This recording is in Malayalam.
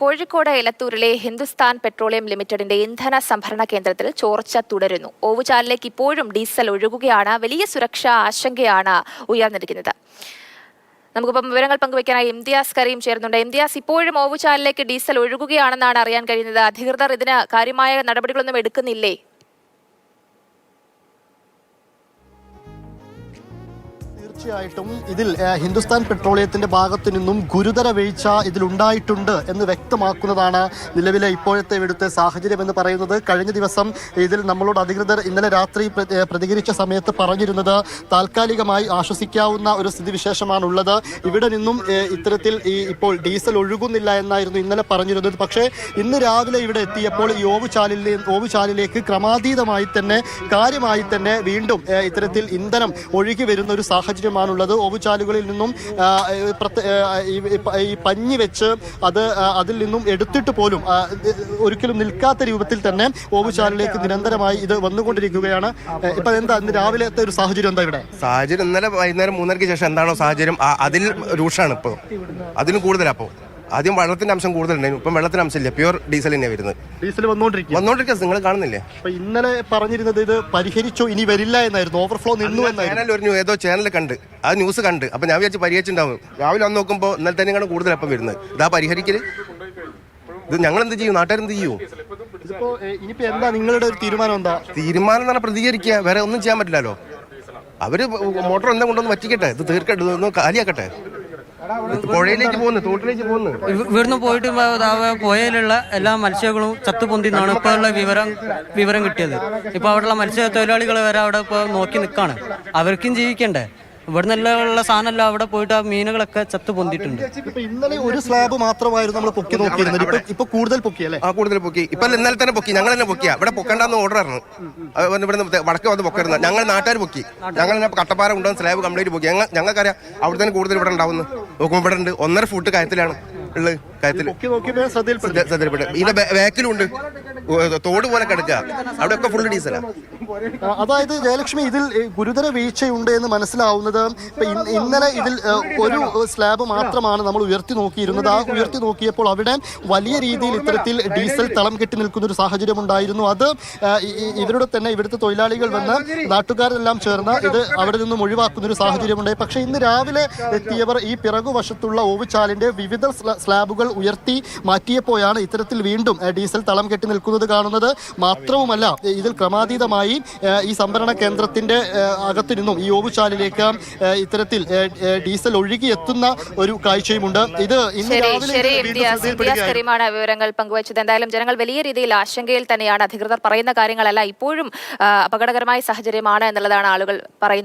കോഴിക്കോട് എലത്തൂരിലെ ഹിന്ദുസ്ഥാൻ പെട്രോളിയം ലിമിറ്റഡിന്റെ ഇന്ധന സംഭരണ കേന്ദ്രത്തിൽ ചോർച്ച തുടരുന്നു. ഓവുചാലിലേക്ക് ഇപ്പോഴും ഡീസൽ ഒഴുകുകയാണ്. വലിയ സുരക്ഷാ ആശങ്കയാണ് ഉയർന്നിരിക്കുന്നത്. നമുക്കിപ്പം വിവരങ്ങൾ പങ്കുവയ്ക്കാനായി ഇംതിയാസ് കരീം ചേർന്നുണ്ട്. ഇംതിയാസ്, ഇപ്പോഴും ഓവുചാലിലേക്ക് ഡീസൽ ഒഴുകുകയാണെന്നാണ് അറിയാൻ കഴിയുന്നത്. അധികൃതർ ഇതിന് കാര്യമായ നടപടികളൊന്നും എടുക്കുന്നില്ലേ? തീർച്ചയായിട്ടും ഇതിൽ ഹിന്ദുസ്ഥാൻ പെട്രോളിയത്തിന്റെ ഭാഗത്തു നിന്നും ഗുരുതര വീഴ്ച ഇതിലുണ്ടായിട്ടുണ്ട് എന്ന് വ്യക്തമാക്കുന്നതാണ് നിലവിലെ ഇപ്പോഴത്തെ ഇവിടുത്തെ സാഹചര്യം എന്ന് പറയുന്നത്. കഴിഞ്ഞ ദിവസം ഇതിൽ നമ്മളോട് അധികൃതർ ഇന്നലെ രാത്രി പ്രതികരിച്ച സമയത്ത് പറഞ്ഞിരുന്നത് താൽക്കാലികമായി ആശ്വസിക്കാവുന്ന ഒരു സ്ഥിതിവിശേഷമാണുള്ളത്. ഇവിടെ നിന്നും ഇത്തരത്തിൽ ഇപ്പോൾ ഡീസൽ ഒഴുകുന്നില്ല എന്നായിരുന്നു ഇന്നലെ പറഞ്ഞിരുന്നത്. പക്ഷേ ഇന്ന് രാവിലെ ഇവിടെ എത്തിയപ്പോൾ ഈ ഓവുചാലിലേക്ക് ക്രമാതീതമായി തന്നെ കാര്യമായി തന്നെ വീണ്ടും ഇത്തരത്തിൽ ഇന്ധനം ഒഴുകി വരുന്ന ഒരു സാഹചര്യമാണുള്ളത്. ഓവുചാലുകളിൽ നിന്നും ഈ പഞ്ഞി വെച്ച് അതിൽ നിന്നും എടുത്തിട്ട് പോലും ഒരിക്കലും നിൽക്കാത്ത രൂപത്തിൽ തന്നെ ഓവുചാലിലേക്ക് നിരന്തരമായി ഇത് വന്നുകൊണ്ടിരിക്കുകയാണ്. ഇപ്പൊ എന്താ ഇന്ന് രാവിലത്തെ ഒരു സാഹചര്യം എന്താ ഇവിടെ സാഹചര്യം? ഇന്നലെ വൈകുന്നേരം 3:30 ശേഷം എന്താണോ സാഹചര്യം അതിൽ രൂക്ഷമാണ്. ഇപ്പോൾ അതിലും കൂടുതലാണ്. അപ്പോൾ ആദ്യം വെള്ളത്തിന്റെ അംശം കൂടുതലുണ്ടായിരുന്നു, ഇപ്പം വെള്ളത്തിന്റെ അംശമില്ല, പ്യൂർ ഡീസൽ തന്നെ വരുന്നത്. ഡീസൽ വന്നോണ്ടിരിക്കുക നിങ്ങൾ കാണുന്നില്ലേ? ഇന്നലെ പറഞ്ഞിരുന്നത് ഇത് പരിഹരിച്ചു, ഇനി വരില്ല എന്നായിരുന്നു, ഓവർഫ്ലോ നിന്നു എന്നായിരുന്നു. ഏതോ ചാനൽ കണ്ട് ആ ന്യൂസ് കണ്ട് അപ്പൊ ഞാൻ വിചാരിച്ച് പരിഹരിച്ചിട്ടുണ്ടാവും. രാവിലെ വന്ന് നോക്കുമ്പോൾ ഇന്നലെ തന്നെ കൂടുതൽ അപ്പം വരുന്നത്. ഇതാ പരിഹരിക്കല്. ഇത് ഞങ്ങൾ എന്ത് ചെയ്യും? നാട്ടുകാരെന്ത് ചെയ്യും? ഇനിയിപ്പോ എന്താ നിങ്ങളുടെ ഒരു തീരുമാനം? എന്താ തീരുമാനം എന്ന് പറഞ്ഞാൽ പ്രതികരിക്കുക, വേറെ ഒന്നും ചെയ്യാൻ പറ്റില്ലല്ലോ. അവര് മോട്ടോർ എന്താ കൊണ്ടൊന്ന് വറ്റിക്കട്ടെ, ഇത് തീർക്കട്ടെ, ഒന്ന് കാലിയാക്കട്ടെ. പുഴയിലേക്ക് പോകുന്നു, തോട്ടിലേക്ക് പോകുന്നു. ഇവിടുന്ന് പോയിട്ട് പുഴയിലുള്ള എല്ലാ മത്സ്യങ്ങളും ചത്തുപൊന്തിന്നാണ് ഇപ്പോൾ ഉള്ള വിവരം കിട്ടിയത്. ഇപ്പൊ അവിടെയുള്ള മത്സ്യത്തൊഴിലാളികൾ വരെ അവിടെ ഇപ്പോൾ നോക്കി നിൽക്കാണ്. അവർക്കും ജീവിക്കണ്ടേ? ഇവിടെ നിന്നുള്ള സാധനമല്ല, അവിടെ പോയിട്ട് ആ മീനുകളൊക്കെ ചത്തു പൊന്തിട്ടുണ്ട്. ഇന്നലെ ഒരു സ്ലാബ് മാത്രമായിരുന്നു നമ്മൾ പൊക്കി നോക്കിയിരുന്നത്, ഇപ്പൊ കൂടുതൽ പൊക്കിയല്ലേ? കൂടുതൽ പൊക്കി. ഇപ്പൊ ഇന്നലെ തന്നെ പൊക്കി, ഞങ്ങൾ തന്നെ പൊക്കിയാ. ഇവിടെ പൊക്കണ്ടെന്ന് ഓർഡർ ആയിരുന്നു. ഇവിടെ വടക്ക് വന്ന് പൊക്കരുത്, ഞങ്ങൾ നാട്ടുകാർ പൊക്കി. ഞങ്ങൾ കട്ടപ്പാറ കൊണ്ടുവന്ന് സ്ലാബ് കംപ്ലീറ്റ് പൊക്കി. ഞങ്ങൾക്കറിയാം അവിടെ തന്നെ കൂടുതൽ ഇവിടെ ഉണ്ടാവുന്നു. നോക്കുമ്പോൾ ഇവിടെ ഉണ്ട് 1.5 ഫുട്ട് കയത്തിലാണ് ഉള്ളത്. കയത്തിൽ ശ്രദ്ധയിൽപ്പെട്ടു. ഇതിന്റെ ബാക്കിലും ഉണ്ട്, തോട് പോലെ കിടക്കുക. അവിടെ ഒക്കെ ഫുള്ള് ഡീസലാണ്. അതായത് ജയലക്ഷ്മി, ഇതിൽ ഗുരുതര വീഴ്ചയുണ്ട് എന്ന് മനസ്സിലാവുന്നത് ഇന്നലെ ഇതിൽ ഒരു സ്ലാബ് മാത്രമാണ് നമ്മൾ ഉയർത്തി നോക്കിയിരുന്നത്. ആ ഉയർത്തി നോക്കിയപ്പോൾ അവിടെ വലിയ രീതിയിൽ ഇത്തരത്തിൽ ഡീസൽ തളം കെട്ടി നിൽക്കുന്ന ഒരു സാഹചര്യം ഉണ്ടായിരുന്നു. അത് ഇവിടുത്തെ തൊഴിലാളികൾ വന്ന് നാട്ടുകാരെല്ലാം ചേർന്ന് ഇത് അവിടെ നിന്നും ഒഴിവാക്കുന്ന ഒരു സാഹചര്യമുണ്ടായി. പക്ഷേ ഇന്ന് രാവിലെ എത്തിയവർ ഈ പിറകുവശത്തുള്ള ഓവുചാലിന്റെ വിവിധ സ്ലാബുകൾ ഉയർത്തി മാറ്റിയപ്പോഴാണ് ഇത്തരത്തിൽ വീണ്ടും ഡീസൽ തളം കെട്ടി നിൽക്കുന്നത് കാണുന്നത്. മാത്രവുമല്ല, ഇതിൽ ക്രമാതീതമായി ഈ സംഭരണ കേന്ദ്രത്തിന്റെ അകത്തു നിന്നും ഈ ഓവുചാലിലേക്ക് ഇത്തരത്തിൽ ഡീസൽ ഒഴുകി എത്തുന്ന ഒരു കാഴ്ചയുമുണ്ട്. ഇത് ാണ് വിവരങ്ങൾ പങ്കുവച്ചത്. എന്തായാലും ജനങ്ങൾ വലിയ രീതിയിൽ ആശങ്കയിൽ തന്നെയാണ്. അധികൃതർ പറയുന്ന കാര്യങ്ങളല്ല, ഇപ്പോഴും അപകടകരമായ സാഹചര്യമാണ് എന്നുള്ളതാണ് ആളുകൾ പറയുന്നത്.